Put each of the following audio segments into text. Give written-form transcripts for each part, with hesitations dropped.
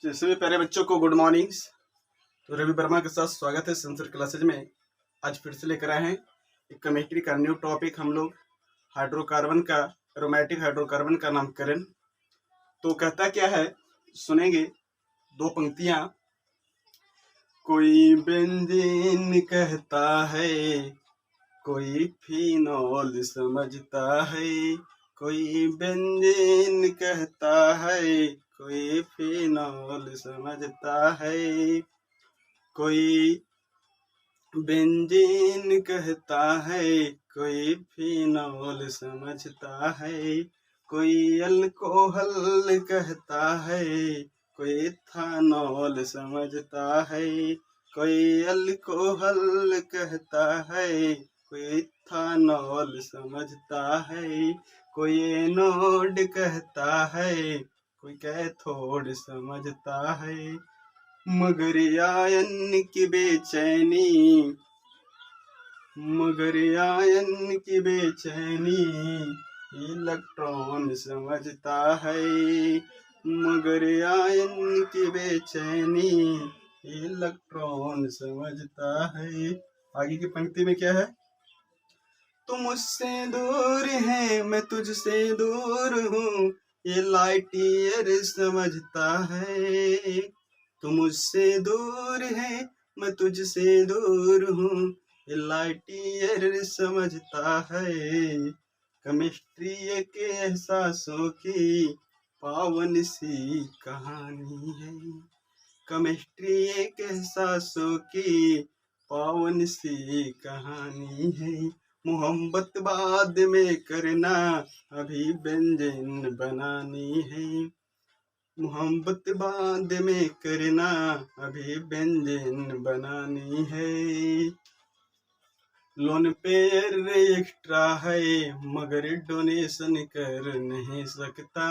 जैसे भी प्यारे बच्चों को गुड मॉर्निंग। तो रवि वर्मा के साथ स्वागत है सेंसर क्लासेज में। आज फिर से लेकर आए हैं एक केमिस्ट्री का न्यू टॉपिक। हम लोग हाइड्रोकार्बन का, एरोमेटिक हाइड्रोकार्बन का नामकरण। तो कहता क्या है, सुनेंगे दो पंक्तियां। कोई बेंजीन कहता है, कोई फिनोल समझता है। कोई बेंजीन कहता है, कोई फिनोल समझता है। कोई बेंजीन कहता है, कोई फिनोल समझता है। कोई अल्कोहल कहता है, कोई इथानॉल समझता है। कोई अल्कोहल कहता है, कोई इथानॉल समझता है। कोई एनोड कहता है, कोई कैथोड समझता है। मगर आयन की बेचैनी, मगर आयन की बेचैनी इलेक्ट्रॉन समझता है। मगर आयन की बेचैनी इलेक्ट्रॉन समझता है। आगे की पंक्ति में क्या है, तुम मुझसे दूर है, मैं तुझसे दूर हूँ, ये लाइट ईयर समझता है। तुम मुझसे दूर है, मैं तुझसे दूर हूँ, ये लाइट ईयर समझता है। केमिस्ट्री के एहसासों की पावन सी कहानी है। केमिस्ट्री एक एहसासों की पावन सी कहानी है। मोहब्बत बाद में करना, अभी बेंजीन बनानी है। मोहब्बत बाद में करना, अभी बेंजीन बनानी है। लोन पेयर एक्स्ट्रा है, मगर डोनेशन कर नहीं सकता।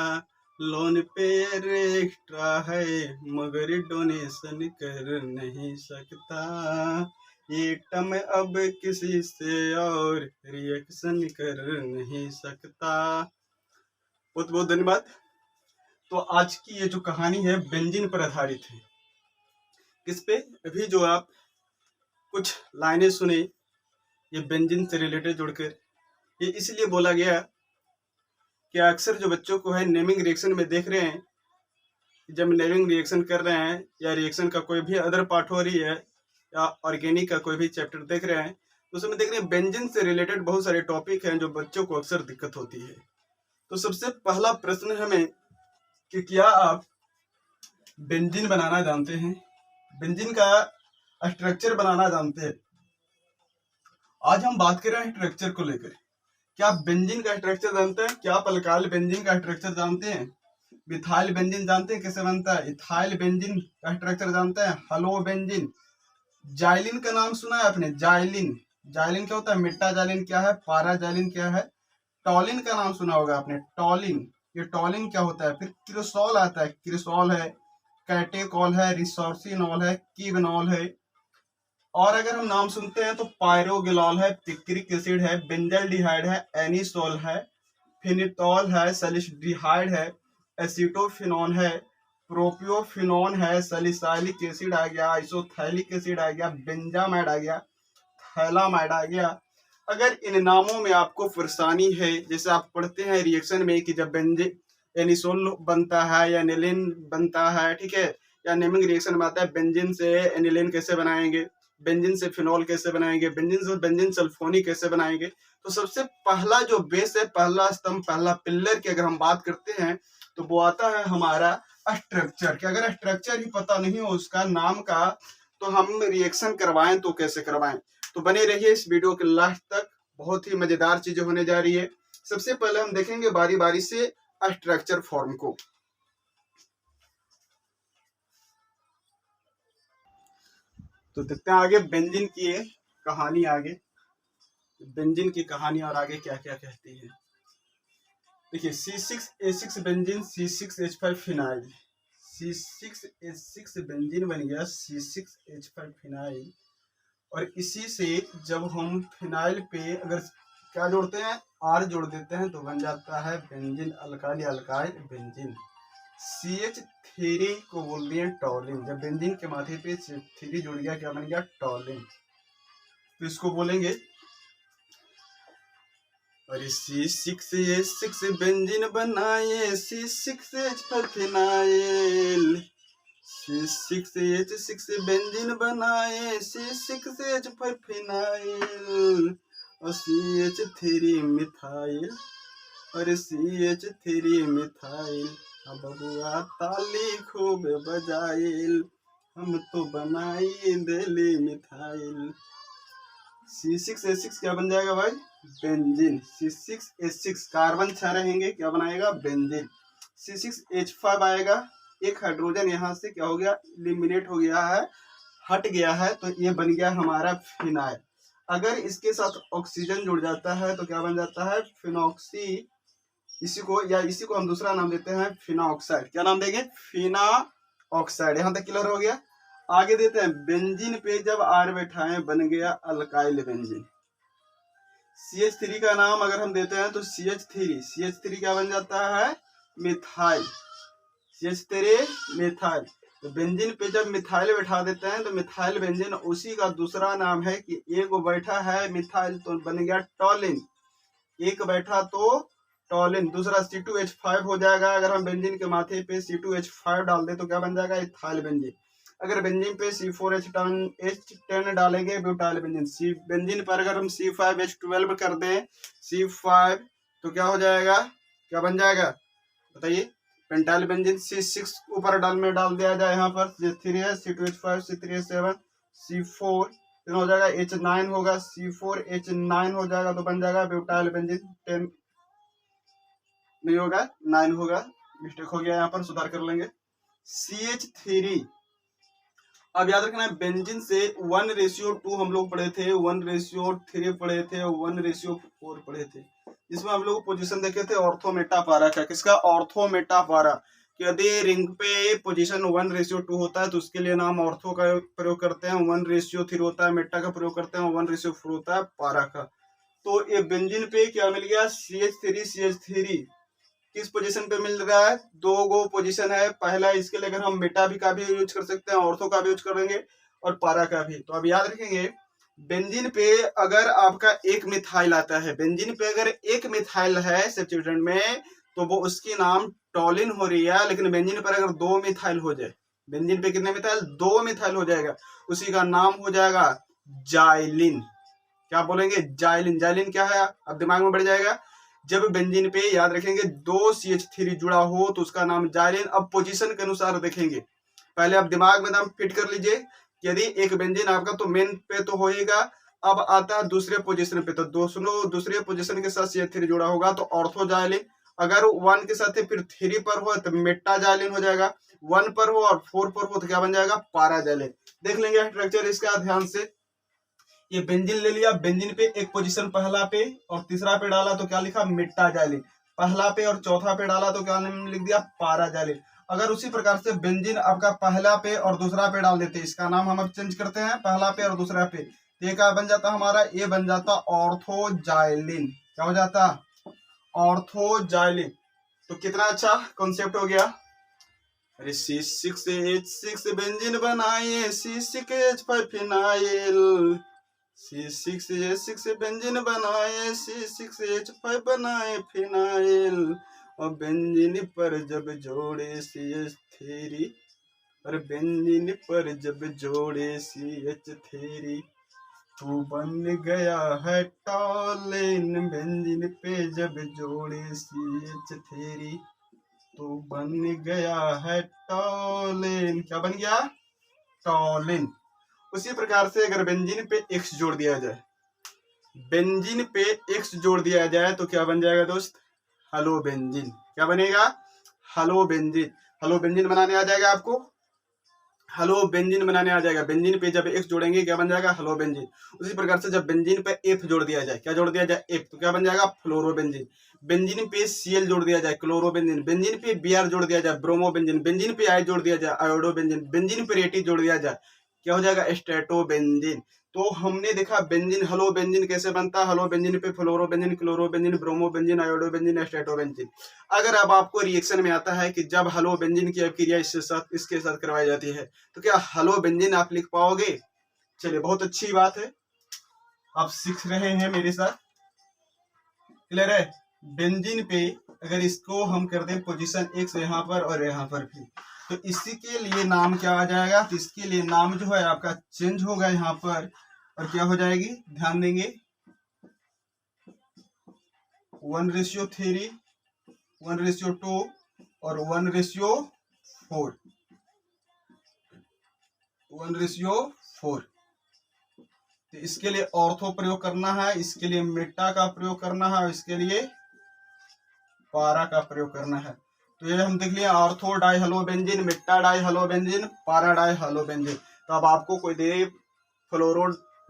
लोन पेयर एक्स्ट्रा है, मगर डोनेशन कर नहीं सकता। एटम अब किसी से और रिएक्शन कर नहीं सकता। बहुत बहुत धन्यवाद। तो आज की ये जो कहानी है बेंजीन पर आधारित है। किस पे? अभी जो आप कुछ लाइनें सुने ये बेंजीन से रिलेटेड जुड़कर, ये इसलिए बोला गया कि अक्सर जो बच्चों को है नेमिंग रिएक्शन में देख रहे हैं, जब नेमिंग रिएक्शन कर रहे हैं या रिएक्शन का कोई भी अदर पार्ट हो रही है या ऑर्गेनिक का कोई भी चैप्टर देख रहे हैं, तो उसमें देख रहे हैं बेंजीन से रिलेटेड बहुत सारे टॉपिक हैं जो बच्चों को अक्सर दिक्कत होती है। तो सबसे पहला प्रश्न हमें कि क्या आप बेंजीन बनाना जानते हैं? बेंजीन का स्ट्रक्चर बनाना जानते हैं? आज हम बात कर रहे हैं स्ट्रक्चर को लेकर। क्या आप बेंजीन का स्ट्रक्चर जानते हैं? क्या आप अल्काइल बेंजीन का स्ट्रक्चर जानते हैं? मिथाइल बेंजीन जानते हैं कैसे बनता है? इथाइल बेंजीन का स्ट्रक्चर जानते हैं? Hello benzene. जाइलिन का नाम सुना है आपने? जाइलिन, जाइलिन क्या होता है? मिट्टा जाइलिन क्या है? पारा जाइलिन क्या है? टॉलिन का नाम सुना होगा आपने, टॉलिन। ये टॉलिन क्या होता है? फिर क्रिसोल आता है, क्रिसोल है, कैटेकॉल है, रिसोर्सिनॉल है, कीबेनॉल है। और अगर हम नाम सुनते हैं तो पायरोगिलॉल है, पिक्रिक एसिड है, बेंजल्डिहाइड है, एनिसोल है, फिनिटॉल है, सैलिसिल्डिहाइड है, एसीटोफिनोन है, प्रोपियोफिनोन है, सैलिसाइलिक एसिड आ गया, आइसोथैलिक एसिड आ गया, बेंजामाइड आ गया, थैलामाइड आ गया। अगर इन नामों में आपको परेशानी है, जैसे आप पढ़ते हैं रिएक्शन में कि जब एनिसोल बनता है या एनिलीन बनता है, ठीक है, या नेमिंग रिएक्शन में आता है बेंजीन से एनिलीन कैसे बनाएंगे, बेंजीन से फिनोल कैसे बनाएंगे, बेंजीन से बेंजीन सल्फोनी कैसे बनाएंगे। तो सबसे पहला जो बेस है, पहला स्तंभ, पहला पिल्लर की अगर हम बात करते हैं तो वो आता है हमारा स्ट्रक्चर। कि अगर स्ट्रक्चर ही पता नहीं हो उसका नाम का, तो हम रिएक्शन करवाएं तो कैसे करवाएं। तो बने रहिए इस वीडियो के लास्ट तक, बहुत ही मजेदार चीजें होने जा रही है। सबसे पहले हम देखेंगे बारी बारी से स्ट्रक्चर फॉर्म को। तो देखते हैं आगे बेंजीन की कहानी, आगे बेंजीन की कहानी और आगे क्या क्या कहती है। देखिए C6H6 benzene, C6H5 phenyl, C6H6 benzene बन गया C6H5 फिनाइल। और इसी से जब हम फिनाइल पे अगर क्या जोड़ते हैं, R जोड़ देते हैं तो बन जाता है बेंजीन अल्काइल या अल्काइल बेंजीन। CH3 को बोल दिए टॉलिन। जब बेंजीन के माथे पे CH3 जुड़ गया, क्या बन गया? टॉलिन। तो इसको बोलेंगे, और C6H6 बेंजीन बनाए, C6H5 फिनाइल। C6H6 बेंजीन बनाए, C6H5 फिनाइल। और CH3 मिथाइल, और CH3 मिथाइल। अब बबुआ ताली खूब बजाइल, हम तो बनाई दिली मिथाइल। C6H6 क्या बन जाएगा भाई? बेंजीन। C6H6 कार्बन 6 रहेंगे, क्या बनाएगा? बेंजीन। C6H5 आएगा, एक हाइड्रोजन यहाँ से क्या हो गया? एलिमिनेट हो गया है, हट गया है, तो ये बन गया हमारा फिनाइल। अगर इसके साथ ऑक्सीजन जुड़ जाता है तो क्या बन जाता है? फिनॉक्सी। इसी को हम दूसरा नाम देते हैं फिनॉक्साइड। क्या नाम देंगे? फिनॉक्साइड। यहाँ तक क्लियर हो गया। आगे देते हैं, बेंजीन पे जब R बैठाएं बन गया अल्काइल बेंजीन। CH3 का नाम अगर हम देते हैं तो CH3 क्या बन जाता है? मिथाइल। CH3 methyl. तो बेंजीन पे जब मिथाइल बैठा देते हैं तो मिथाइल बेंजीन, उसी का दूसरा नाम है कि एक बैठा है मिथाइल तो बन गया टॉलिन। एक बैठा तो टॉलिन। दूसरा C2H5 हो जाएगा। अगर हम बेंजीन के माथे पे C2H5 डाल दे तो क्या बन जाएगा? Ethyl benzene. अगर बेंजीन पे C4H10 डालेंगे, ब्यूटाइल बेंजीन। बेंजीन पर अगर हम C5H12 कर दें, C5, तो क्या हो जाएगा? क्या बन जाएगा बताइए? Pentyl benzene. C6 ऊपर डाल दिया जाए, यहाँ पर C3 है, C2H5, C3H7, C4 हो जाएगा, H9 होगा, C4H9 हो जाएगा, तो बन जाएगा ब्यूटाइल बेंजीन। 10 नहीं होगा, 9 होगा, मिस्टेक हो गया, यहाँ पर सुधार कर लेंगे। CH3, अब याद रखना है बेंजीन से 1:2 हम लोग पढ़े थे, 1:3 पढ़े थे, 1:4 पढ़े थे। इसमें हम लोग पोजीशन देखे थे ऑर्थो मेटा पारा का। किसका? ऑर्थो मेटा पारा। कि यदि रिंग पे पोजीशन 1:2 होता है तो उसके लिए नाम ऑर्थो का प्रयोग करते हैं, 1:3 होता है मेटा का प्रयोग करते हैं, 1:4 होता है पारा का। तो ये बेंजीन पे क्या मिल गया? CH3 किस पोजीशन पे मिल रहा है? 2 गो पोजीशन है। पहला, इसके लिए अगर हम मेटा भी का भी यूज कर सकते हैं, ऑर्थो का भी यूज करेंगे, और पारा का भी। तो अब याद रखेंगे, बेंजीन पे अगर आपका एक मिथाइल आता है, बेंजीन पे अगर एक मिथाइल है सब्स्टिट्यूएंट में, तो वो उसकी नाम टॉलिन हो रही है। लेकिन बेंजीन पर अगर 2 मिथाइल हो जाए, बेंजीन पे कितने मिथाइल? 2 मिथाइल हो जाएगा, उसी का नाम हो जाएगा जाइलिन। क्या बोलेंगे? जाइलिन। जाइलिन क्या है? अब दिमाग में बढ़ जाएगा। जब बेंजीन पे याद रखेंगे 2 CH3 जुड़ा हो तो उसका नाम जाइलिन। अब पोजीशन के अनुसार देखेंगे, पहले आप दिमाग में नाम फिट कर लीजिए। यदि एक बेंजीन आपका तो मेन पे तो होएगा, अब आता है दूसरे पोजीशन पे, तो दूसरे पोजीशन के साथ CH3 जुड़ा होगा तो ऑर्थो जाइलिन। अगर 1 के साथ फिर 3 पर हो तो मेटा जाइलिन हो जाएगा, 1 पर हो और 4 पर हो तो क्या बन जाएगा? पारा जाइलिन। देख लेंगे स्ट्रक्चर इसका ध्यान से। ये बेंजीन ले लिया, बेंजीन पे एक पोजीशन पहला पे और तीसरा पे डाला तो क्या लिखा? Meta xylene. पहला पे और चौथा पे डाला तो क्या लिख दिया? पारा जाइलिन। अगर उसी प्रकार से बेंजीन आपका पहला पे और दूसरा पे डाल देते, इसका नाम हम अब चेंज करते हैं, पहला पे और दूसरा पे, तो ये क्या बन जाता हमारा? ये बन जाता ऑर्थो जाइलिन। क्या हो जाता? Ortho xylene. तो कितना अच्छा कॉन्सेप्ट हो गया। अरे C6H6 बेंजीन बनाइए, C6H5 फिनाइल। C6H6 बेंजीन बनाए, C6H5 बनाए फिनाइल। और बेंजीन पर जब जोड़े CH3, और बेंजीन पर जब जोड़े CH3, तो बन गया है टॉलिन। बेंजीन पे जब जोड़े CH3 तो बन गया है टॉलिन। क्या बन गया? टॉलिन। उसी प्रकार से अगर बेंजीन पे X जोड़ दिया जाए, बेंजीन पे X जोड़ दिया जाए तो क्या बन जाएगा दोस्त? Hello benzene. क्या बनेगा? Hello benzene. हेलो बेंजीन बनाने आ जाएगा आपको? हेलो बेंजीन बनाने आ जाएगा। बेंजीन पे जब X जोड़ेंगे क्या बन जाएगा? Hello benzene. उसी प्रकार से जब बेंजीन पे F जोड़ दिया जाए, क्या जोड़ दिया जाए? F, तो क्या बन जाएगा? फ्लोरोबेंजीन। बेंजीन पे Cl जोड़ दिया जाए, क्लोरोबेंजीन। बेंजीन पे Br जोड़ दिया जाए, ब्रोमोबेंजीन। बेंजीन पे I जोड़ दिया जाए, आयोडोबेंजीन। बेंजीन पे रेटी जोड़ दिया जाए, क्या हो जाएगा? स्ट्रेटोबेंजीन। तो हमने देखा बेंजीन, हलो बेंजीन कैसे बनता है, हलो बेंजीन पे fluoro benzene, chloro benzene, bromo benzene, iodo benzene, एस्टेटो बेंजीन। अगर अब आपको रिएक्शन में आता है कि जब हलो बेंजीन की अभिक्रिया इसके साथ करवाई जाती है, तो क्या हलो बेंजीन आप लिख पाओगे? चलिए, बहुत अच्छी बात है, आप सीख रहे हैं मेरे साथ। क्लियर है? बेंजीन पे अगर इसको हम कर दें पोजीशन x यहाँ पर और यहाँ पर भी, तो इसी के लिए नाम क्या आ जाएगा? तो इसके लिए नाम जो है आपका चेंज होगा यहाँ पर, और क्या हो जाएगी? ध्यान देंगे, 1:3, 1:2 और 1:4, 1:4। तो इसके लिए ऑर्थो प्रयोग करना है, इसके लिए मेटा का प्रयोग करना है, और इसके लिए पारा का प्रयोग करना है। तो ये हम देख लिया, ortho di halo benzene, meta di halo benzene, para di halo benzene. तो अब आपको कोई दे फ्लोरो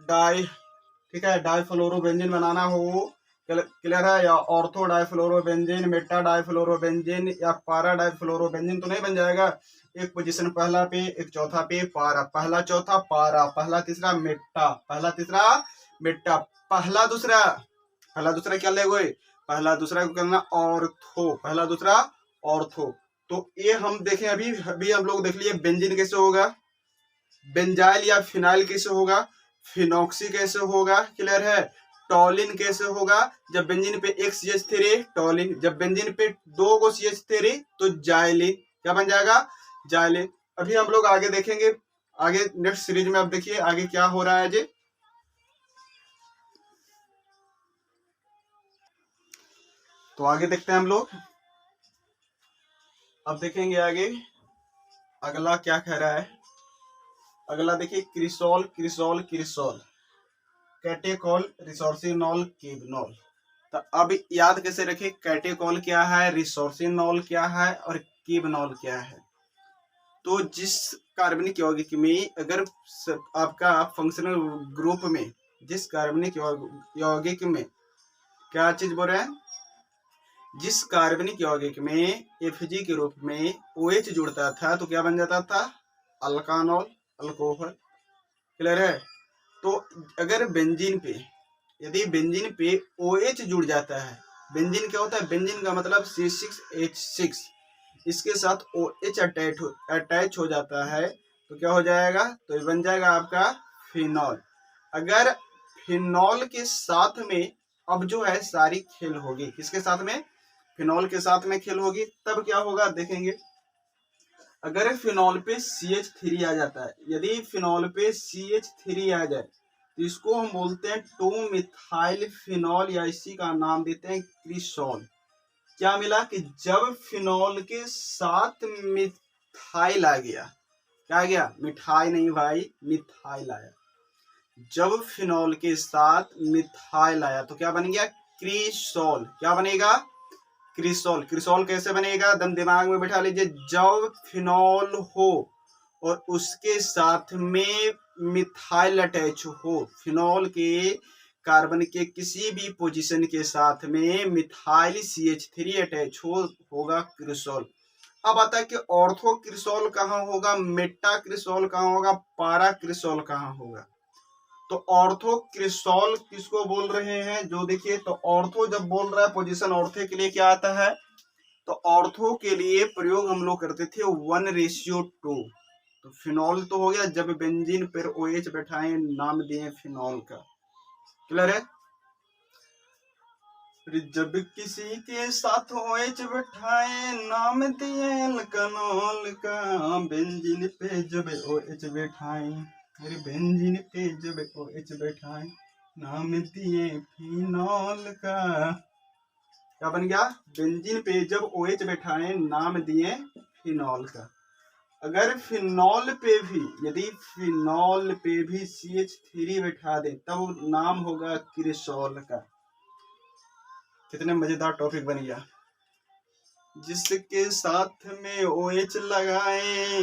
डाई, ठीक है, डाई फ्लोरो बेंजीन बनाना हो, क्लियर है, या ऑर्थो डाई फ्लोरो बेंजीन, मेटा डाई फ्लोरो बेंजीन या पारा डाई फ्लोरो बेंजीन, तो नहीं बन जाएगा। एक पोजीशन पहला पे, एक चौथा पे पारा, पहला चौथा पारा, पहला तीसरा मेटा, पहला तीसरा मेटा, पहला दूसरा क्या लेगोए? पहला दूसरा को करना ऑर्थो, पहला दूसरा ऑर्थो। तो ये हम देखें, अभी अभी हम लोग देख लिए बेंजीन कैसे होगा, बेंजाइल या फिनाइल कैसे होगा, फिनॉक्सी कैसे होगा, क्लियर है, टॉलिन कैसे होगा। जब बेंजीन पे एक CH3 टॉलिन, जब बेंजीन पे 2 को CH3 तो जाइलिन, क्या बन जाएगा? जाइलिन। अभी हम लोग आगे देखेंगे, आगे नेक्स्ट सीरीज में। अब देखिए आगे क्या हो रहा है जी। तो आगे देखते हैं हम लोग, अब देखेंगे आगे अगला क्या कह रहा है। अगला देखिए, cresol, cresol, cresol, catechol, resorcinol, कीबनॉल। तो अब याद कैसे रखें, कैटेकोल क्या है, रिसोर्सिनॉल क्या है और कीबनॉल क्या है। तो जिस कार्बनिक यौगिक में अगर आपका फंक्शनल ग्रुप में जिस कार्बनिक यौगिक में क्या चीज बोल रहे हैं, जिस कार्बनिक यौगिक में Fg के रूप में OH जुड़ता था तो क्या बन जाता था? अल्कानॉल, अल्कोहल। क्लियर है? तो अगर बेंजीन पे, यदि बेंजीन पे OH जुड़ जाता है, बेंजीन क्या होता है? बेंजीन का मतलब C6H6, इसके साथ OH अटैच हो जाता है तो क्या हो जाएगा? तो ये बन जाएगा आपका फिनॉल। अगर फिनॉल के साथ में अब जो है सारी खेल होगी, किसके साथ में? फिनॉल के साथ में खेल होगी, तब क्या होगा देखेंगे। अगर फिनॉल पे CH3 आ जाता है, यदि फिनॉल पे CH3 आ जाए तो इसको हम बोलते हैं 2-मिथाइल फिनॉल, या इसी का नाम देते हैं क्रिसोल। क्या मिला कि जब फिनॉल के साथ मिथाइल आ गया, क्या आ गया? मिठाई नहीं भाई, मिथाइल आया। जब फिनॉल के साथ मिथाइल आया तो क्या बन गया? क्रिसोल। क्या बनेगा? क्रिसोल। क्रिसोल कैसे बनेगा? दम दिमाग में बैठा लीजिए, जब फिनॉल हो और उसके साथ में मिथाइल अटैच हो, फिनॉल के कार्बन के किसी भी पोजीशन के साथ में मिथाइल CH3 अटैच होगा क्रिसोल। अब आता है कि ऑर्थो क्रिसोल कहाँ होगा, मेटा क्रिसोल कहाँ होगा, पारा क्रिसोल कहाँ होगा। तो ऑर्थो क्रिसोल किसको बोल रहे हैं? जो देखिए, तो ऑर्थो जब बोल रहा है पोजीशन ऑर्थो के लिए क्या आता है, तो ऑर्थो के लिए प्रयोग हम लोग करते थे 1:2। तो फिनॉल तो हो गया, जब बेंजीन पर OH बैठाए नाम दिए फिनॉल का। क्लियर है? जब किसी के साथ OH बैठाए नाम दिए अल्कनॉल का, बेंजीन पे जब OH बैठाए, अरे बेंजीन पे जब OH बैठाए नाम दिए फिनॉल का। क्या बन गया? बेंजीन पे जब OH बैठाए नाम दिए फिनॉल का। अगर फिनॉल पे भी, यदि फिनॉल पे भी CH3 बैठा दे तब नाम होगा क्रिसोल का। कितने मजेदार टॉपिक बन गया। जिसके साथ में OH लगाए,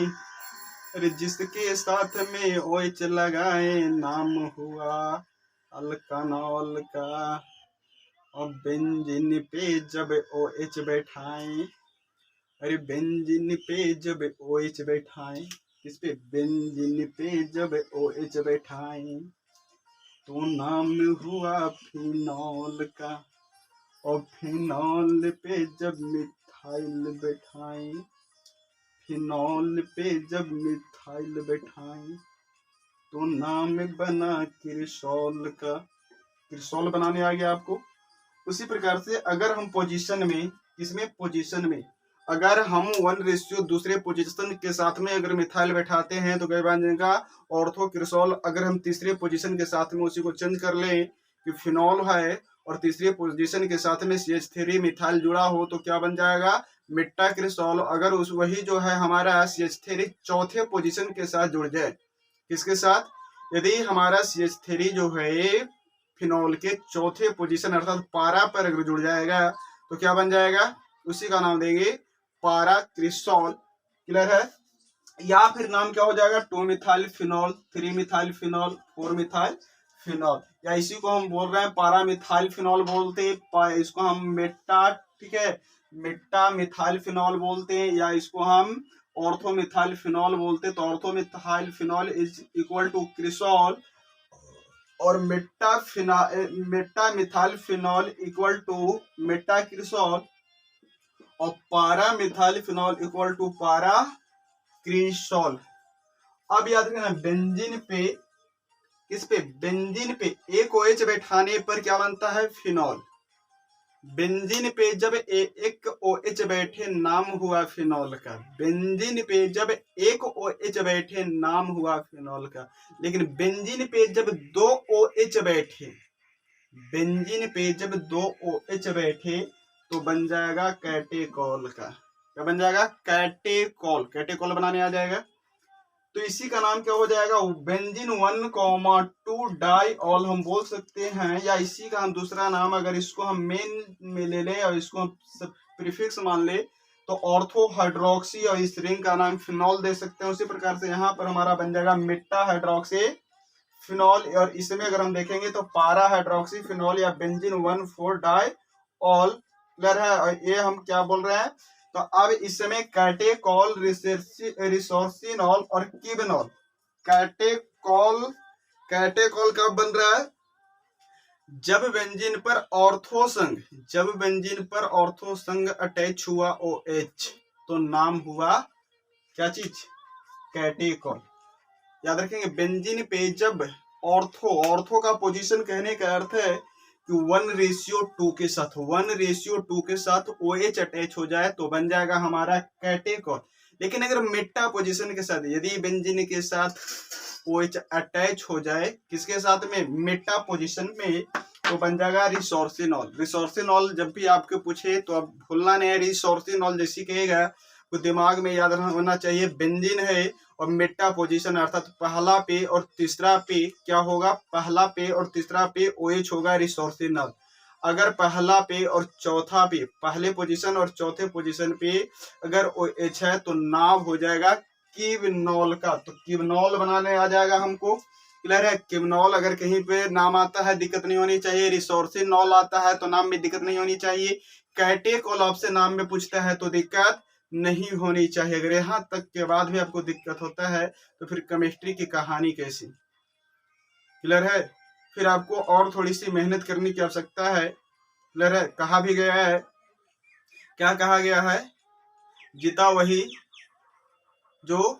अरे जिसके साथ में OH लगाए नाम हुआ अल्कानॉल का। और बेंजीन पे जब OH बैठाए, अरे बेंजीन पे जब OH बैठाए, किस पे? बेंजीन पे जब OH बैठाए तो नाम हुआ फिनॉल का। और फिनॉल पे जब मिथाइल बैठाएं, फिनॉल पे जब मिथाइल बैठाएं, तो नाम बना क्रिसॉल का। क्रिसॉल बनाने आ गया आपको। उसी प्रकार से अगर हम पोजीशन में, इसमें पोजीशन में अगर हम 1 दूसरे पोजीशन के साथ में अगर मिथाइल बैठाते हैं तो क्या बन जाएगा, ऑर्थो क्रिसॉल। अगर हम तीसरे पोजीशन के साथ में उसी को चेंज कर लें कि फिनॉल है और तीसरे पोजीशन के साथ में CH3 मिथाइल जुड़ा हो तो क्या बन जाएगा, मेटा क्रिसॉल। अगर उस वही जो है हमारा CH3 चौथे पोजीशन के साथ जुड़ जाए, किसके साथ, यदि हमारा CH3 जो है फिनॉल के चौथे पोजीशन अर्थात पारा पर अगर जुड़ जाएगा तो क्या बन जाएगा, उसी का नाम देंगे पारा क्रिसॉल। क्लियर है। या फिर नाम क्या हो जाएगा, 2 methyl phenol, 3 methyl phenol, 4 methyl phenol. या इसी को हम बोल रहे हैं पारा मिथाइल फिनॉल बोलते हैं, इसको हम मेटा, ठीक है, मेटा मिथाइल फिनॉल बोलते हैं, या इसको हम ऑर्थो मिथाइल फिनॉल बोलते हैं। तो ortho methyl phenol is equal to cresol और meta methyl phenol equal to meta cresol और para methyl phenol equal to पारा क्रिसॉल। अब याद रखना बेंजीन पे, किस पे, बेंजीन पे एक OH बैठाने पर क्या बनता है, फिनॉल। बेंजीन पे जब एक OH बैठे नाम हुआ फिनॉल का। बेंजीन पे जब एक OH बैठे नाम हुआ फिनॉल का। लेकिन बेंजीन पे जब 2 OH बैठे, बेंजीन पे जब 2 OH बैठे तो बन जाएगा कैटेकॉल का। क्या बन जाएगा, कैटेकॉल। कैटेकॉल बनाने आ जाएगा। तो इसी का नाम क्या हो जाएगा, बेंजीन 1,2 डाइऑल हम बोल सकते हैं। या इसी का हम दूसरा नाम, अगर इसको हम मेन में ले लें और इसको हम प्रीफिक्स मान ले तो ऑर्थो हाइड्रोक्सी और इस रिंग का नाम फिनॉल दे सकते हैं। उसी प्रकार से यहाँ पर हमारा बन जाएगा मेटा हाइड्रोक्सी फिनॉल। और इसमें अगर हम देखेंगे तो पारा हाइड्रोक्सी फिनॉल या बेंजीन 1,4 डाइऑल। क्लियर है। और ये हम क्या बोल रहे हैं, तो अब इसमें कैटेकॉल, रिसोर्सिनॉल और किबेनॉल। कैटेकॉल, कैटेकॉल कब बन रहा है, जब बेंजीन पर ऑर्थो संघ, जब बेंजीन पर ऑर्थो संघ अटैच हुआ OH तो नाम हुआ क्या चीज, कैटेकॉल। याद रखेंगे बेंजीन पे जब ऑर्थो, ऑर्थो का पोजीशन कहने का अर्थ है कि 1:2 के साथ, 1:2 के साथ OH अटैच हो जाए तो बन जाएगा हमारा कैटेकॉल। लेकिन अगर मेटा पोजीशन के साथ, यदि बेंजीन के साथ OH अटैच हो जाए, किसके साथ में, मेटा पोजीशन में, तो बन जाएगा रिसोर्सिनॉल। रिसोर्सिनॉल जब भी आपको पूछे तो अब भूलना नहीं है, रिसोर्सिनॉल जैसी कहेगा तो दिमाग में याद होना चाहिए बेंजीन है और मेटा पोजीशन अर्थात पहला पे और तीसरा पे क्या होगा, पहला पे और तीसरा पे OH होगा रिसोर्सिनॉल। अगर पहला पे और चौथा पे, पहले पोजीशन और चौथे पोजीशन पे अगर OH है तो नाम हो जाएगा किबेनॉल का। तो किबेनॉल बनाने आ जाएगा हमको। क्लियर है। किबेनॉल अगर कहीं पे नाम आता है दिक्कत नहीं होनी चाहिए, रिसोर्सिनॉल आता है तो नाम में दिक्कत नहीं होनी चाहिए, कैटेकॉल आपसे नाम में पूछता है तो दिक्कत नहीं होनी चाहिए। अगर यहाँ तक के बाद भी आपको दिक्कत होता है तो फिर केमिस्ट्री की कहानी कैसी। क्लियर है। फिर आपको और थोड़ी सी मेहनत करने की आवश्यकता है। क्लियर है। कहा भी गया है, क्या कहा गया है, जीता वही जो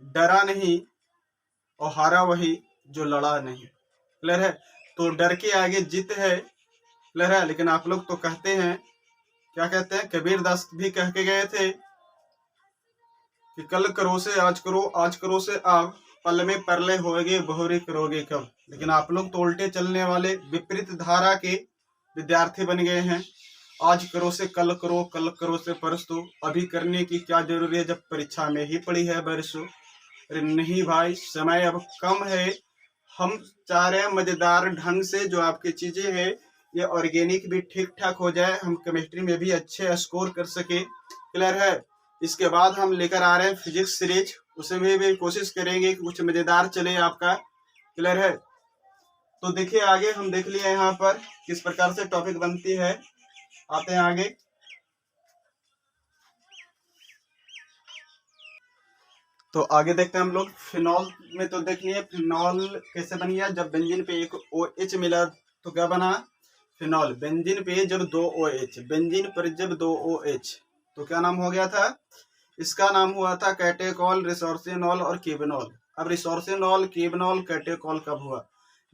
डरा नहीं और हारा वही जो लड़ा नहीं। क्लियर है। तो डर के आगे जीत है। क्लियर है। लेकिन आप लोग तो कहते हैं, क्या कहते हैं, कबीर दास भी कह के गए थे कि कल करो से आज करो, आज करो से आप, पल में परले होगे बहुरी करोगे कब। लेकिन आप लोग तो उल्टे चलने वाले विपरीत धारा के विद्यार्थी बन गए हैं। आज करो से कल करो, कल करो से परसों, अभी करने की क्या जरूरी है जब परीक्षा में ही पड़ी है बरसों। अरे नहीं भाई, समय अब कम है। हम चाह रहे हैं मजेदार ढंग से जो आपकी चीजें हैं ये ऑर्गेनिक भी ठीक ठाक हो जाए, हम केमिस्ट्री में भी अच्छे स्कोर कर सके। क्लियर है। इसके बाद हम लेकर आ रहे हैं फिजिक्स सीरीज, उसमें भी कोशिश करेंगे कि कुछ मजेदार चले आपका। क्लियर है। तो देखिए आगे हम देख लिया यहाँ पर किस प्रकार से टॉपिक बनती है। आते हैं आगे। तो आगे देखते हैं हम लोग फिनॉल में। तो देख लिए फिनॉल कैसे बन गया, जब बेंजीन पे एक OH मिला तो क्या बना फिनॉल। बेंजीन पे जब 2 OH, बेंजीन पर जब 2 OH तो क्या नाम हो गया था, इसका नाम हुआ था कैटेकॉल, रिसोर्सिनॉल और कीबेनॉल। अब रिसोर्सिनॉल, कीबेनॉल, कैटेकॉल कब हुआ,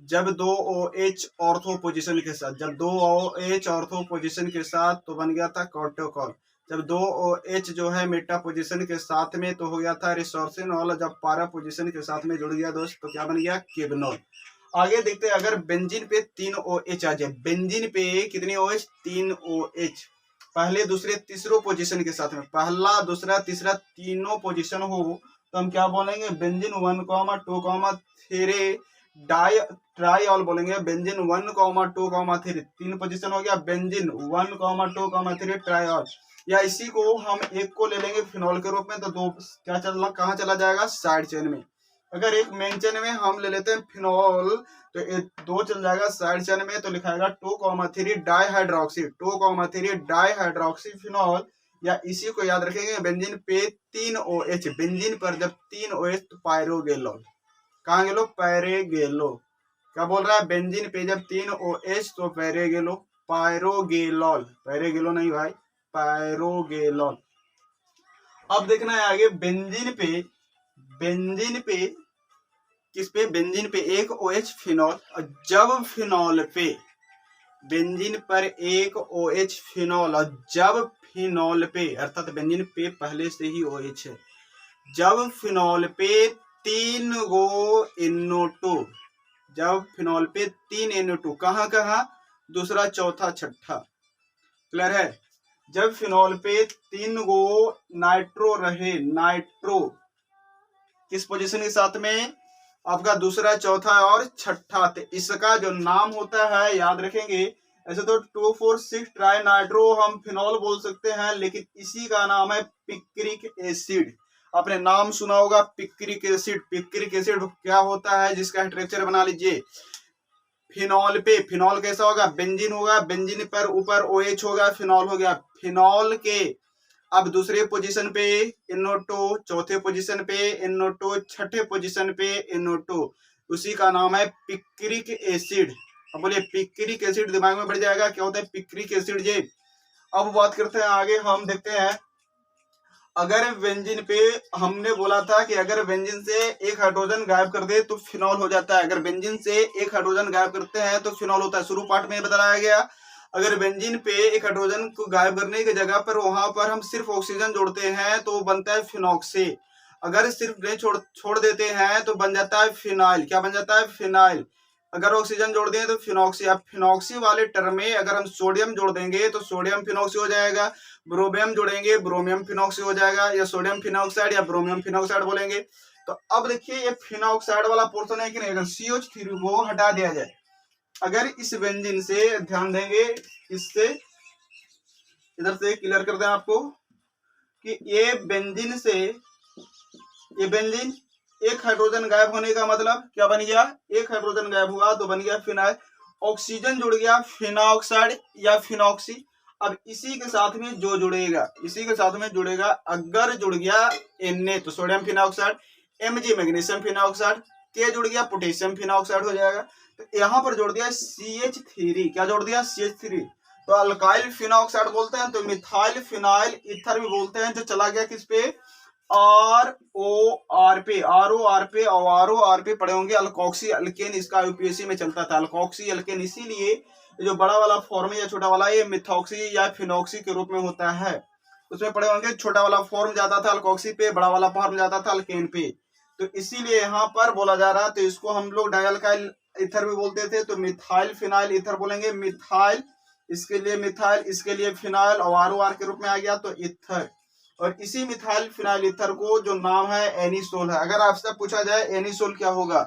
जब 2 OH ऑर्थो पोजीशन के साथ, जब 2 OH ऑर्थो पोजीशन के साथ तो बन गया था कैटेकॉल। जब 2 OH जो है मेटा पोजीशन के साथ में तो हो गया था रिसोर्सिनॉल। जब पारा पोजीशन के साथ में जुड़ गया दोस्त तो क्या बन गया कीबेनॉल। आगे देखते हैं, अगर बेंजीन पे 3 OH आ जाए, बेंजीन पे कितने OH, 3 OH पहले दूसरे तीसरो पोजीशन के साथ में, पहला दूसरा तीसरा तीनों पोजीशन हो तो हम क्या बोलेंगे, बेंजीन 1, 2, 3 ट्राइऑल बोलेंगे। बेंजीन 1, 2, 3 तीन पोजीशन हो गया, बेंजीन 1, 2, 3 ट्राइऑल। या इसी को हम एक को ले लेंगे फिनॉल के रूप में, तो दो क्या चलना, कहाँ चला जाएगा, साइड चेन में। अगर एक मेन चेन में हम ले लेते हैं फिनॉल तो दो चल जाएगा साइड चेन में, तो लिखाएगा 2, 3 डाइहाइड्रोक्सी, 2, 3 डाइहाइड्रोक्सी फिनॉल। या इसी को याद रखेंगे, बेंजीन पे 3 OH, बेंजीन पर जब 3 OH तो पायरोगेलोल। कहाँ गेलो, पैरेगेलो। क्या बोल रहा है, बेंजीन पे जब 3 OH तो पैरेगेलो, पायरोगेलोल, पैरेगेलो नहीं भाई, पायरोगेलोल। अब देखना है आगे, बेंजीन पे किस पे, बेंजीन पे एक OH फिनॉल, और जब फिनॉल पे, बेंजीन पर एक OH फिनॉल और जब फिनॉल पे, अर्थात बेंजीन पे पहले से ही OH है, जब फिनॉल पे 3 गो NO2, जब फिनॉल पे 3 NO2, कहाँ कहाँ, दूसरा चौथा छठा, क्लियर है। जब फिनॉल पे 3 गो नाइट्रो रहे, नाइट्रो किस पोजीशन के साथ में, आपका दूसरा चौथा और छठा, तो इसका जो नाम होता है याद रखेंगे। ऐसे तो 2,4,6 ट्राई नाइट्रो हम फिनॉल बोल सकते हैं, लेकिन इसी का नाम है पिक्रिक एसिड। आपने नाम सुना होगा पिक्रिक एसिड। पिक्रिक एसिड क्या होता है, जिसका स्ट्रक्चर बना लीजिए। फिनॉल पे, फिनॉल कैसा होगा, बेंजीन होगा, बेंजीन पर ऊपर OH होगा, फिनॉल हो गया। फिनॉल के अब दूसरे पोजीशन पे NO2, चौथे पोजीशन पे NO2, छठे पोजीशन पे NO2, उसी का नाम है पिक्रिक एसिड। अब बोलिए पिक्रिक एसिड, दिमाग में बढ़ जाएगा क्या होता है पिक्रिक एसिड जी। अब बात करते हैं आगे, हम देखते हैं, अगर बेंजीन पे हमने बोला था कि अगर बेंजीन से एक हाइड्रोजन गायब कर दे तो फिनॉल हो जाता है। अगर बेंजीन से एक हाइड्रोजन गायब करते हैं तो फिनॉल होता है, शुरू पार्ट में बताया गया। अगर बेंजीन पे एक हाइड्रोजन को गायब करने की जगह पर वहां पर हम सिर्फ ऑक्सीजन जोड़ते हैं तो बनता है फिनॉक्सी। अगर सिर्फ नहीं छोड़ देते हैं तो बन जाता है फिनाइल। क्या बन जाता है, फिनाइल। अगर ऑक्सीजन जोड़ दें तो फिनॉक्सी। अब फिनॉक्सी वाले टर्म में अगर हम सोडियम जोड़ देंगे तो सोडियम फिनॉक्सी हो जाएगा, ब्रोमियम जोड़ेंगे ब्रोमियम फिनॉक्सी हो जाएगा, या सोडियम फिनॉक्साइड या ब्रोमियम फिनॉक्साइड बोलेंगे। तो अब देखिए ये फिनॉक्साइड वाला पोर्शन है कि नहीं, अगर CH3 को हटा दिया जाए, अगर इस बेंजीन से, ध्यान देंगे, इससे इधर से क्लियर कर दें आपको कि ये बेंजीन से, ये बेंजीन एक हाइड्रोजन गायब होने का मतलब क्या बन गया, एक हाइड्रोजन गायब हुआ तो बन गया फिनाइल। ऑक्सीजन जुड़ गया फिनॉक्साइड या फिनॉक्सी। अब इसी के साथ में जो जुड़ेगा, इसी के साथ में जुड़ेगा, अगर जुड़ गया Na तो sodium phenoxide, Mg magnesium phenoxide, K जुड़ गया पोटेशियम फिनॉक्साइड हो जाएगा। तो यहाँ पर जोड़ दिया CH3, क्या जोड़ दिया, CH3, तो अल्काइल फिनॉक्साइड बोलते हैं। तो मिथाइल फिनाइल ईथर भी बोलते हैं, जो चला गया किस पे, ROR पे, ROR पे, और ROR पे पड़े होंगे अल्कोक्सी अल्केन, इसका UPSC में चलता था अल्कोक्सी अल्केन। इसीलिए जो बड़ा वाला फॉर्म या छोटा वाला ये मिथॉक्सी या फिनॉक्सी के रूप में होता है, उसमें पड़े होंगे। छोटा वाला फॉर्म जाता था अल्कोक्सी पे, बड़ा वाला फॉर्म जाता था अल्केन पे, तो इसीलिए यहाँ पर बोला जा रहा है। तो इसको हम लोग डाइअल्काइल ईथर भी बोलते थे, तो मिथाइल फिनाइल ईथर बोलेंगे। मिथाइल, इसके लिए मिथाइल, इसके लिए फिनाइल, और ROR के रूप में आ गया तो ईथर। और इसी मिथाइल फिनाइल ईथर को जो नाम है एनिसोल है। अगर आपसे पूछा जाए एनिसोल क्या होगा,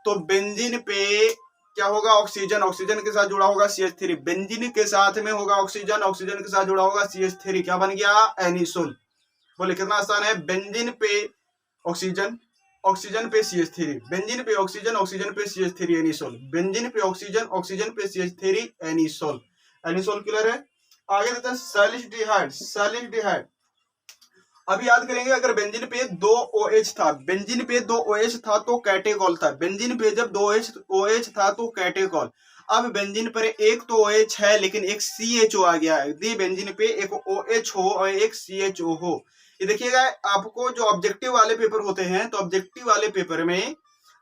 तो बेंजीन पे क्या होगा, ऑक्सीजन, ऑक्सीजन के साथ जुड़ा होगा CH3, बेंजीन के साथ में होगा ऑक्सीजन, ऑक्सीजन के साथ जुड़ा होगा CH3, क्या बन गया, एनिसोल। बोले कितना आसान है, बेंजीन पे ऑक्सीजन, ऑक्सीजन पे CH3, बेंजीन पे ऑक्सीजन, ऑक्सीजन पे CH3 एनिसोल, बेंजीन पे ऑक्सीजन, ऑक्सीजन पे CH3 एनिसोल। एनिसोल क्लियर है। आगे देखते हैं सैलिसल्डिहाइड। सैलिसल्डिहाइड, अभी याद करेंगे, अगर बेंजीन पे 2 OH था, बेंजीन पे 2 OH था तो कैटेकॉल था, बेंजीन पे जब 2 OH था तो कैटेकॉल। अब बेंजीन पर एक तो OH है लेकिन एक CHO आ गया है। यदि बेंजीन पे एक OH हो और एक CHO हो, ये देखिएगा आपको जो ऑब्जेक्टिव वाले पेपर होते हैं, तो ऑब्जेक्टिव वाले पेपर में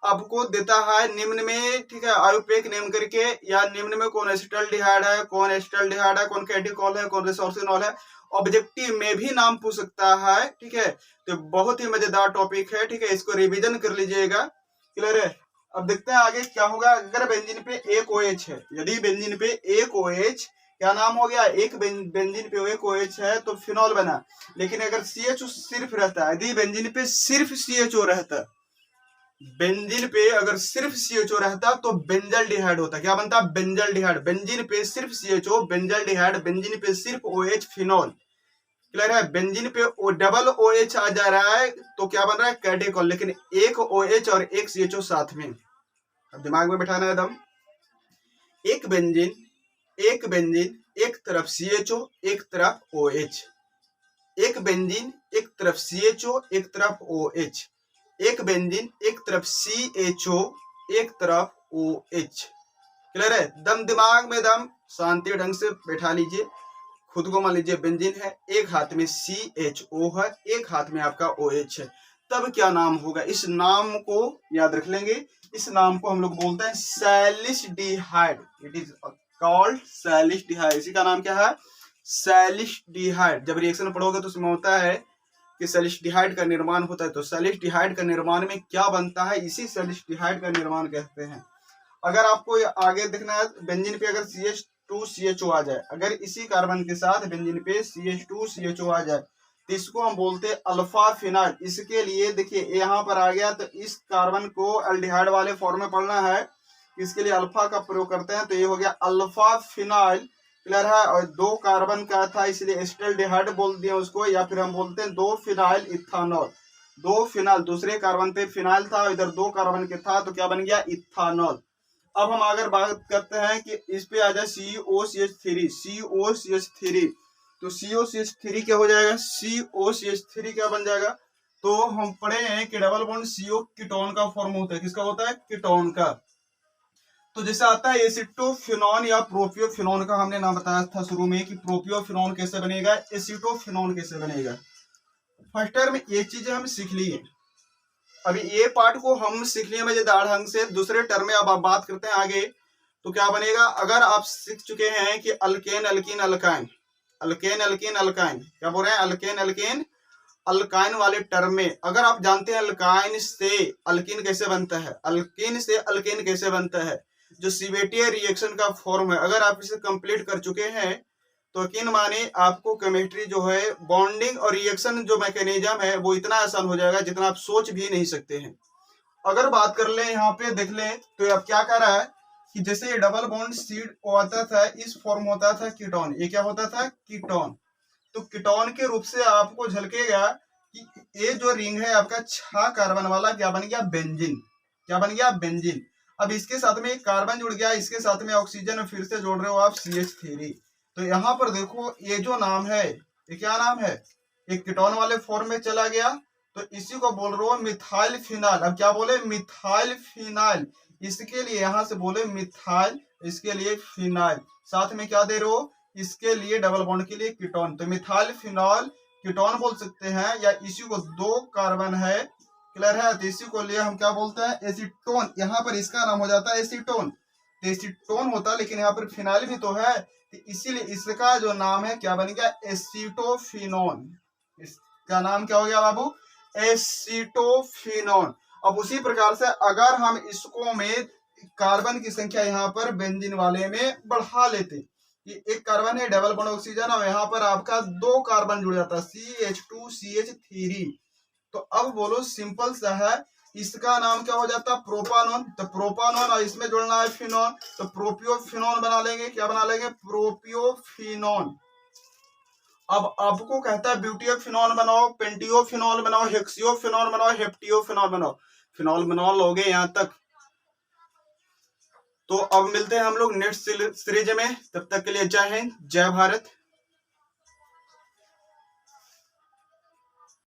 आपको देता है निम्न में, ठीक है, आयुपेक नेम करके, या निम्न में कौन एसिटाल्डिहाइड है, कौन एसिटाल्डिहाइड है, कौन कैटेकॉल है, कौन रेसोर्सिनॉल है, ऑब्जेक्टिव में भी नाम पूछ सकता है, ठीक है। तो बहुत ही मजेदार टॉपिक है, ठीक है, इसको रिवीजन कर लीजिएगा। क्लियर है। अब देखते हैं आगे क्या होगा। अगर बेंजीन पे एक OH है, यदि बेंजीन पे एक OH, क्या नाम हो गया, एक बेंजीन पे एक OH है तो फिनॉल बना। लेकिन अगर CHO सिर्फ रहता है, यदि बेंजीन पे सिर्फ CHO रहता, बेंजीन पे अगर सिर्फ CHO रहता तो बेंजल्डिहाइड होता। क्या बनता, बेंजल्डिहाइड। बेंजीन पे सिर्फ CHO बेंजल्डिहाइड, बेंजीन पे सिर्फ OH फिनॉल। क्लियर है। बेंजीन पे डबल OH आ जा रहा है तो क्या बन रहा है, कैटेकॉल। लेकिन एक OH और एक CHO साथ में, अब दिमाग में बैठाना है दम। एक बेंजीन एक तरफ CHO एक तरफ OH, एक बेंजीन एक तरफ CHO एक तरफ OH, एक बेंजीन एक तरफ CHO एक तरफ OH। क्लियर है। दम दिमाग में दम, शांति ढंग से बैठा लीजिए खुद को। मान लीजिए बेंजीन है, एक हाथ में CHO है, एक हाथ में आपका OH है, तब क्या नाम होगा, इस नाम को याद रख लेंगे। इस नाम को हम लोग बोलते हैं salicylaldehyde. It is called salicylaldehyde. इसी का नाम क्या है, सैलिसडिहाइड। जब रिएक्शन पढ़ोगे तो उसमें होता है कि सैलिसडिहाइड का निर्माण होता है। तो सैलिसडिहाइड का निर्माण में क्या बनता है, इसी सैलिसडिहाइड का निर्माण कहते हैं। अगर आपको आगे देखना है, बेंजीन पे अगर CH2CHO आ जाए, अगर इसी कार्बन के साथ बेंजीन पे CH2CHO आ जाए तो इसको हम बोलते हैं अल्फा फिनाइल। इसके लिए देखिए यहाँ पर आ गया, तो इस कार्बन को एल्डिहाइड वाले फॉर्म में पढ़ना है, इसके लिए अल्फा का प्रयोग करते हैं, तो ये हो गया अल्फा फिनाइल। क्लियर है। और 2 कार्बन का था इसलिए एसिटाल्डिहाइड बोल दिया उसको, या फिर हम बोलते हैं 2 फिनाइल इथानॉल। 2 फिनाइल, दूसरे कार्बन पे फिनाइल था, इधर 2 कार्बन के था तो क्या बन गया, इथानॉल। अब हम अगर बात करते हैं कि इस पे आ जाए COCH3, COCH3, तो COCH3 क्या हो जाएगा, COCH3 क्या बन जाएगा, तो हम पढ़े हैं कि डबल बॉन्ड CO कीटोन का फॉर्म होता है। किसका होता है, कीटोन का। तो जैसे आता है एसिटोफिनॉन या प्रोपियोफिनॉन का, हमने नाम बताया था शुरू में कि प्रोपियोफिनॉन कैसे बनेगा, एसिटोफिनॉन कैसे बनेगा। फर्स्ट टर्म ये चीजें हम सीख लिए, अभी ये पार्ट को हम सीख लिए मजेदार ढंग से। दूसरे टर्म में अब आप बात करते हैं आगे, तो क्या बनेगा। अगर आप सीख चुके हैं कि alkane alkene alkyne, alkane alkene alkyne, क्या बोल रहे हैं, अल्केन अल्कीन अल्काइन वाले टर्म में अगर आप जानते हैं अल्काइन से अल्कीन कैसे बनता है, अल्कीन से अल्केन कैसे बनता है, जो सीवेटियर रिएक्शन का फॉर्म है, अगर आप इसे कंप्लीट कर चुके हैं तो यकीन माने आपको केमिस्ट्री जो है, बॉन्डिंग और रिएक्शन जो मैकेनिज्म है वो इतना आसान हो जाएगा जितना आप सोच भी नहीं सकते हैं। अगर बात कर ले यहाँ पे देख ले, तो अब क्या कर रहा है कि जैसे डबल बॉन्ड सीड होता था, इस फॉर्म होता था कीटोन, ये क्या होता था, कीटोन। तो कीटोन के रूप से आपको झलकेगा कि ये जो रिंग है आपका 6 कार्बन वाला क्या बन गया, बेंजीन। क्या बन गया, बेंजीन। अब इसके साथ में एक कार्बन जुड़ गया, इसके साथ में ऑक्सीजन फिर से जोड़ रहे हो आप CH3। तो यहाँ पर देखो ये जो नाम है, ये क्या नाम है, एक कीटोन वाले फॉर्म में चला गया, तो इसी को बोल रहे हो मिथाइल फिनाइल। अब क्या बोले, मिथाइल फिनाइल। इसके लिए यहाँ से बोले मिथाइल, इसके लिए फिनाइल, साथ में क्या दे रहे हो, इसके लिए डबल बॉन्ड के लिए कीटोन। तो मिथाइल फिनॉल कीटोन बोल सकते हैं, या इसी को 2 कार्बन है, क्लियर है, तो इसी को लिए हम क्या बोलते हैं, एसीटोन। यहाँ पर इसका नाम हो जाता है एसीटोन, तो एसीटोन होता है, लेकिन यहाँ पर फिनाइल भी तो है, तो इसीलिए इसका जो नाम है क्या बन गया, एसीटोफिनोन। इसका नाम क्या हो गया बाबू, एसीटोफिनोन। अब उसी प्रकार से अगर हम इसको में कार्बन की संख्या यहाँ पर बेंजीन वाले में बढ़ा लेते, ये एक कार्बन है, डबल बॉन्ड ऑक्सीजन, और यहाँ पर आपका 2 कार्बन जुड़ जाता है CH2CH3। तो अब बोलो सिंपल सा है, इसका नाम क्या हो जाता है, प्रोपानोन। तो प्रोपानोन और इसमें जोड़ना है फिनोन, तो प्रोपियोफिनोन बना लेंगे। क्या बना लेंगे, प्रोपियोफिनोन। अब आपको कहता है ब्यूटियोफिनोन बनाओ, पेंटियोफिनोल बनाओ, हेक्सियोफिनोल बनाओ, हेप्टियोफिनोल बनाओ, फिनोल बनॉल हो गए यहाँ तक। तो अब मिलते हैं हम लोग नेक्स्ट सीरीज में, तब तक के लिए जय हिंद, जय भारत।